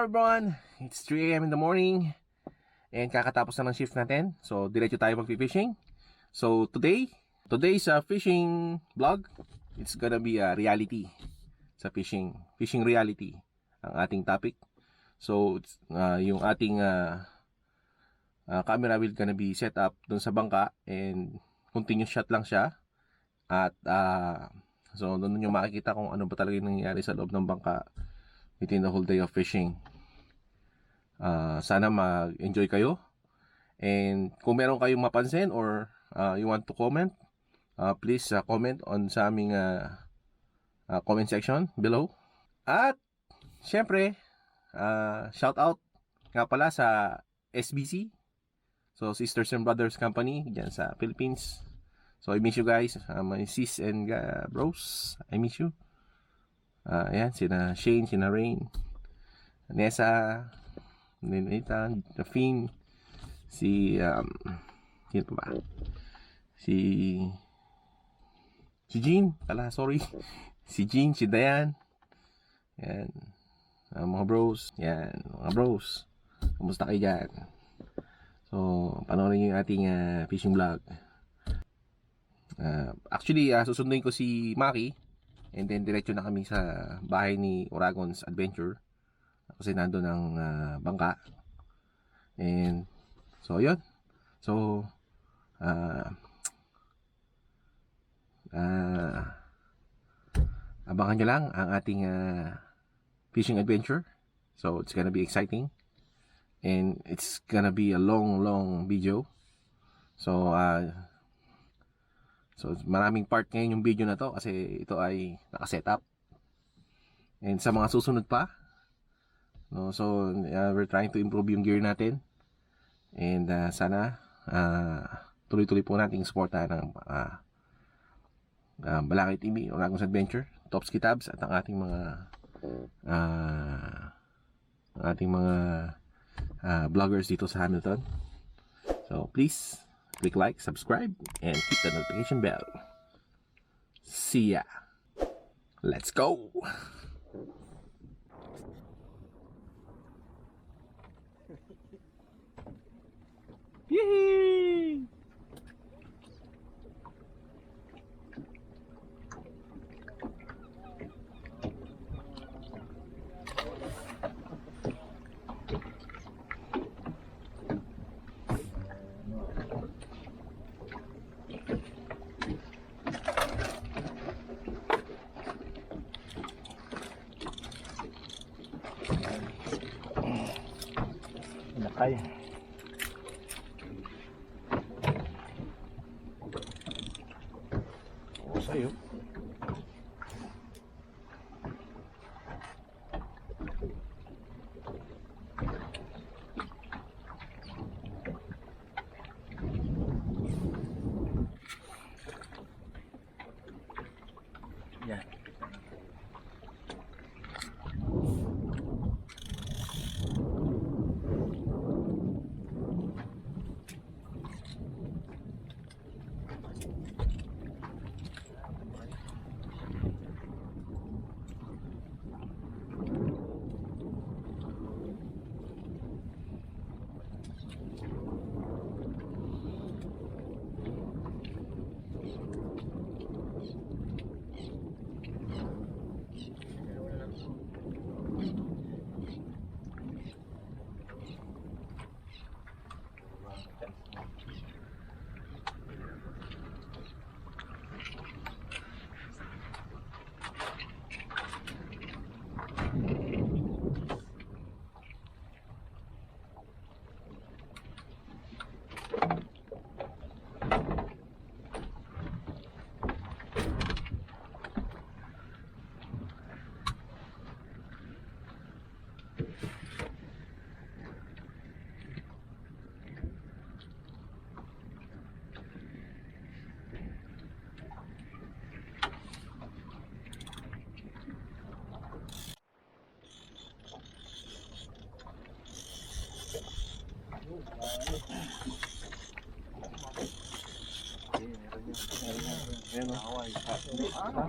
everyone! It's 3 AM in the morning and kakatapos na ng shift natin. So, diretso tayo mag-fishing. So, today's fishing vlog, it's gonna be a reality sa fishing reality ang ating topic. So, yung ating camera will gonna be set up dun sa bangka and continuous shot lang siya. At so, doon nyo makikita kung ano ba talaga yung nangyayari sa loob ng bangka within the whole day of fishing. Sana mag-enjoy kayo. And kung meron kayong mapansin or you want to comment, please comment on sa aming comment section below. At syempre, shout out nga pala sa SBC, so Sisters and Brothers Company dyan sa Philippines. So I miss you guys, my sis and bros, I miss you. Ayan, sina Shane, sina Rain, Nessa, Nenita, Finn, sino pa ba? Si Jean, sorry. Si Jean, si Dayan. Yan. Mga bros. Yan, mga bros. Kamusta kayo dyan? So, panoorin nyo yung ating fishing vlog. Actually, susunduin ko si Maki. And then, diretso na kami sa bahay ni Oragon's Adventure. Kasi nandun ang bangka. And, so, yun. So, abangan nyo lang ang ating fishing adventure. So, it's gonna be exciting. And, it's gonna be a long video. So, maraming part ngayon yung video na to kasi ito ay naka-setup. And sa mga susunod pa, no, so we're trying to improve yung gear natin. And sana tuloy-tuloy po nating suportahan ng BalangayTV, Oragon's Adventure, Tops Kitabs at ang ating mga vloggers dito sa Hamilton. So please click like, subscribe, and hit the notification bell. See ya. Let's go. Yee! Nakay. O sa'yo. Yan. Ayan o.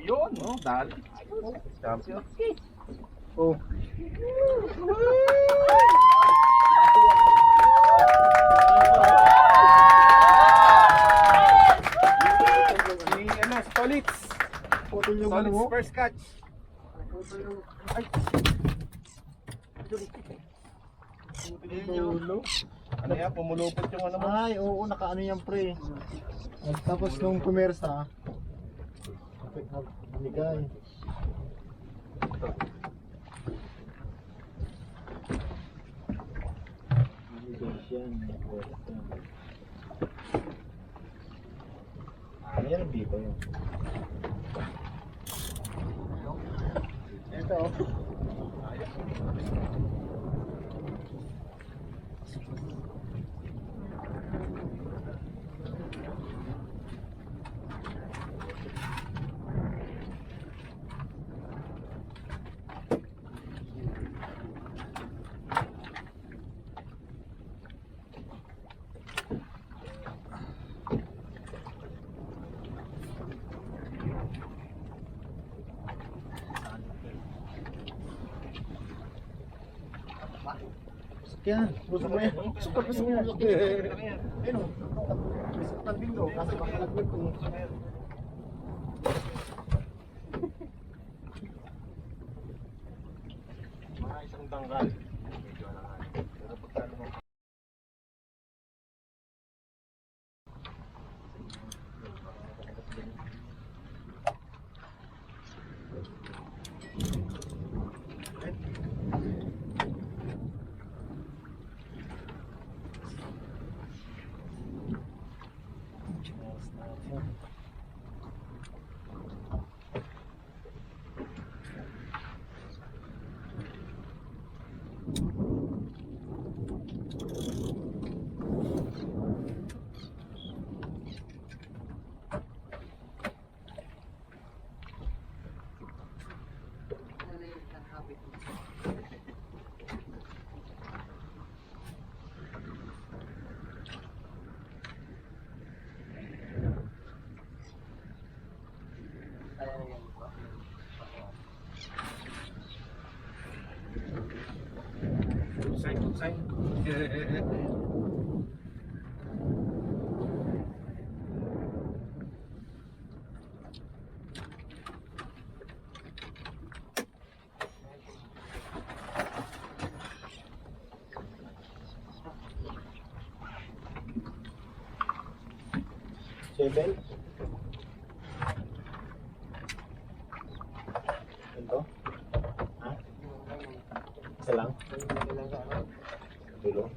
Yun, no? Dali. Champion. Oh. Stolitz. Putol yung ano Stolitz mo. first catch. Putol yung... Ay! Putol yung dulo. Ano yan? Pumulupot yung ano mo? Ay, oo, nakaano yan pre. Tapos nung pumersa, binigay. Binigay siya, puwersa. Ano yan, dito yun. Ito. Yan, gusto mo yan. Super gusto mo yan. Ayun o. Gusto ko tabi ko. Kasi makalagwit ko. Mga isang tanggal. Medyo alangan. Pero pagkano mo. Sign. Seven. Ito? Ha? Isa lang? Dulo.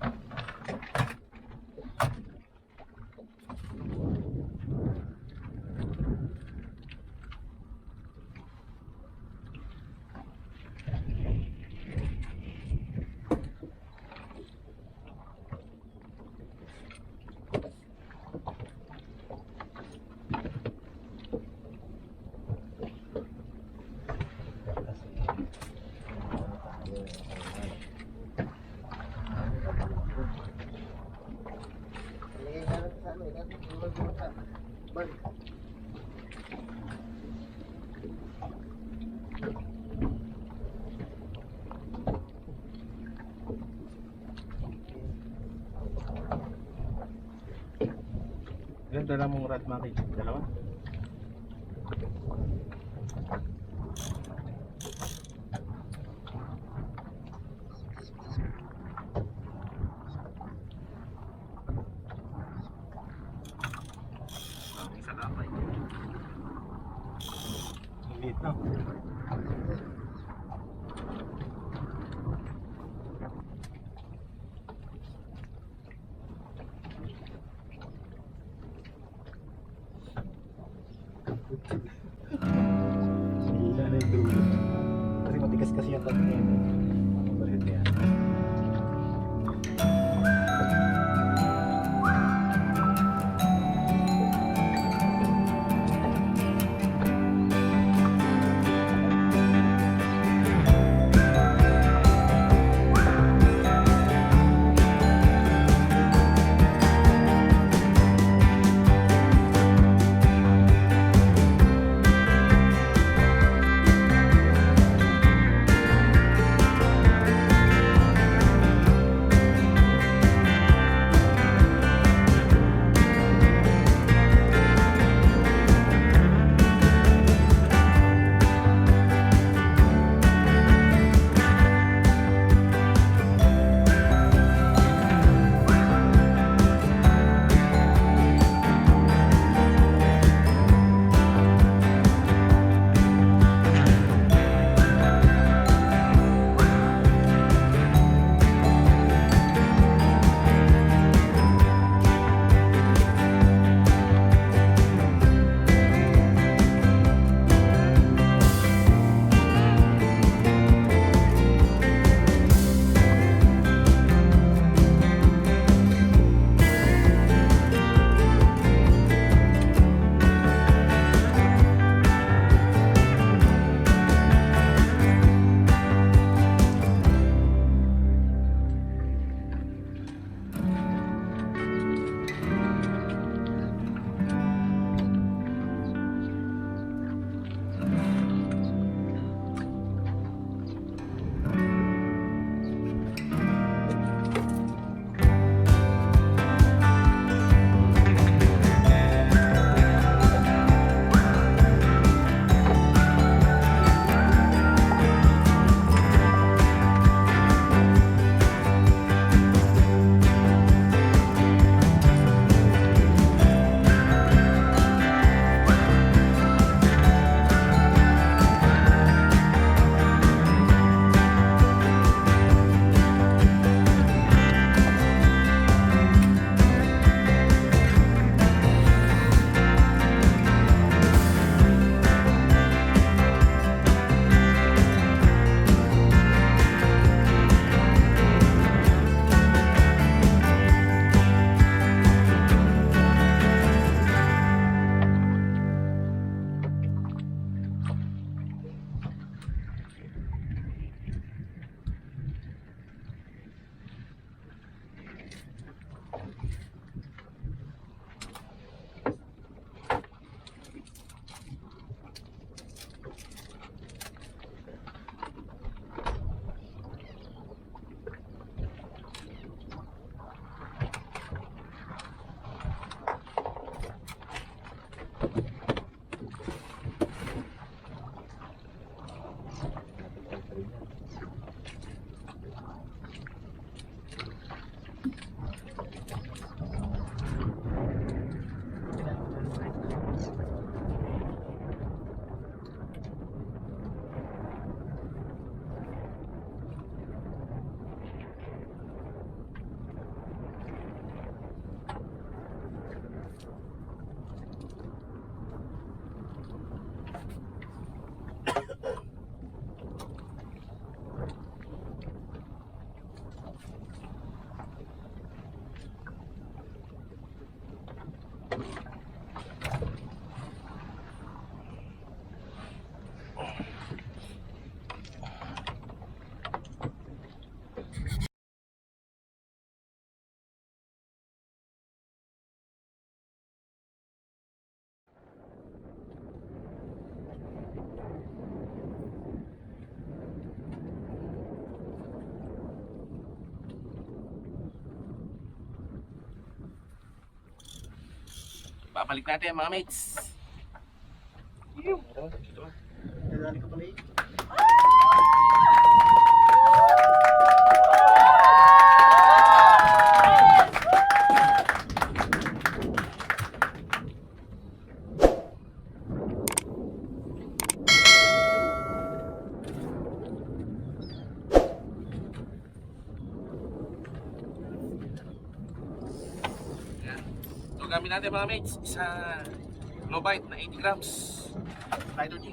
Yan, dala mong rat maki. Dalawa? Isa lapay. Liit na. Hila na yung dulo. Kasi matigas kasi yung pag yan. Mabalit yan. Babalik natin mga mates. Nadali ka pala eh. So gamit natin mga mates, isa low bite na 80 grams. Lighter G.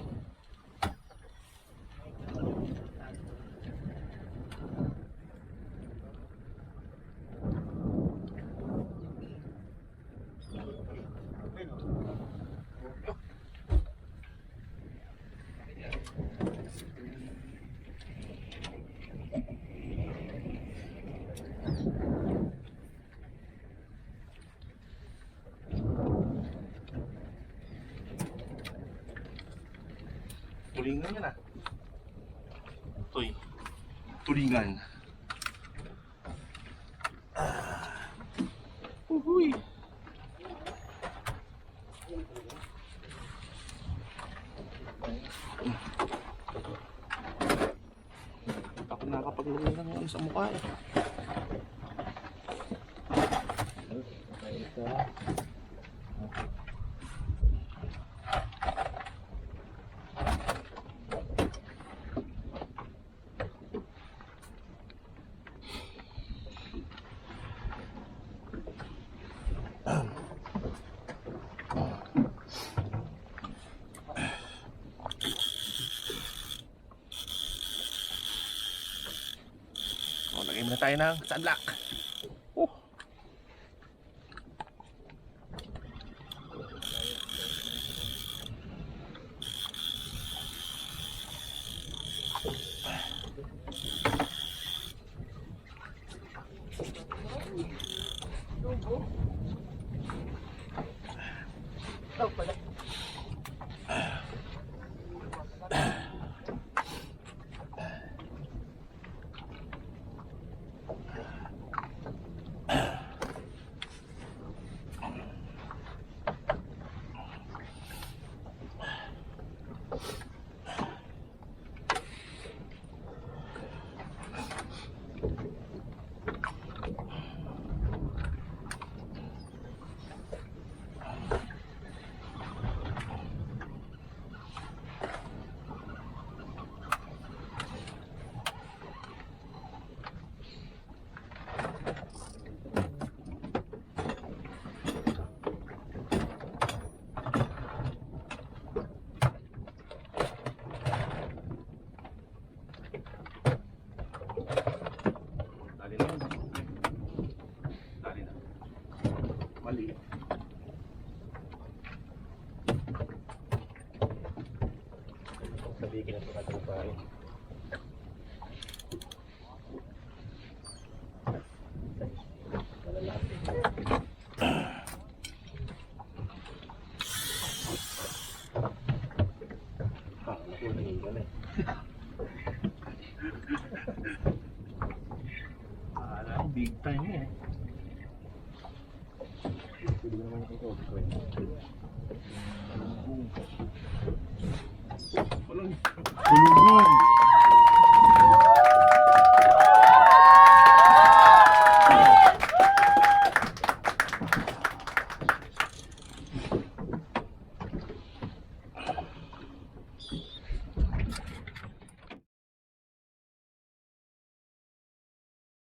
Tulingan yan ah. Toy. Tulingan. Uhuy. Ako nakakapagluwi ng ano sa mukha eh. Lagay muna tayo ng sunblock. Mali. Sabihin na ito natin pa rin. Big time eh. Pwede naman ito. Walang.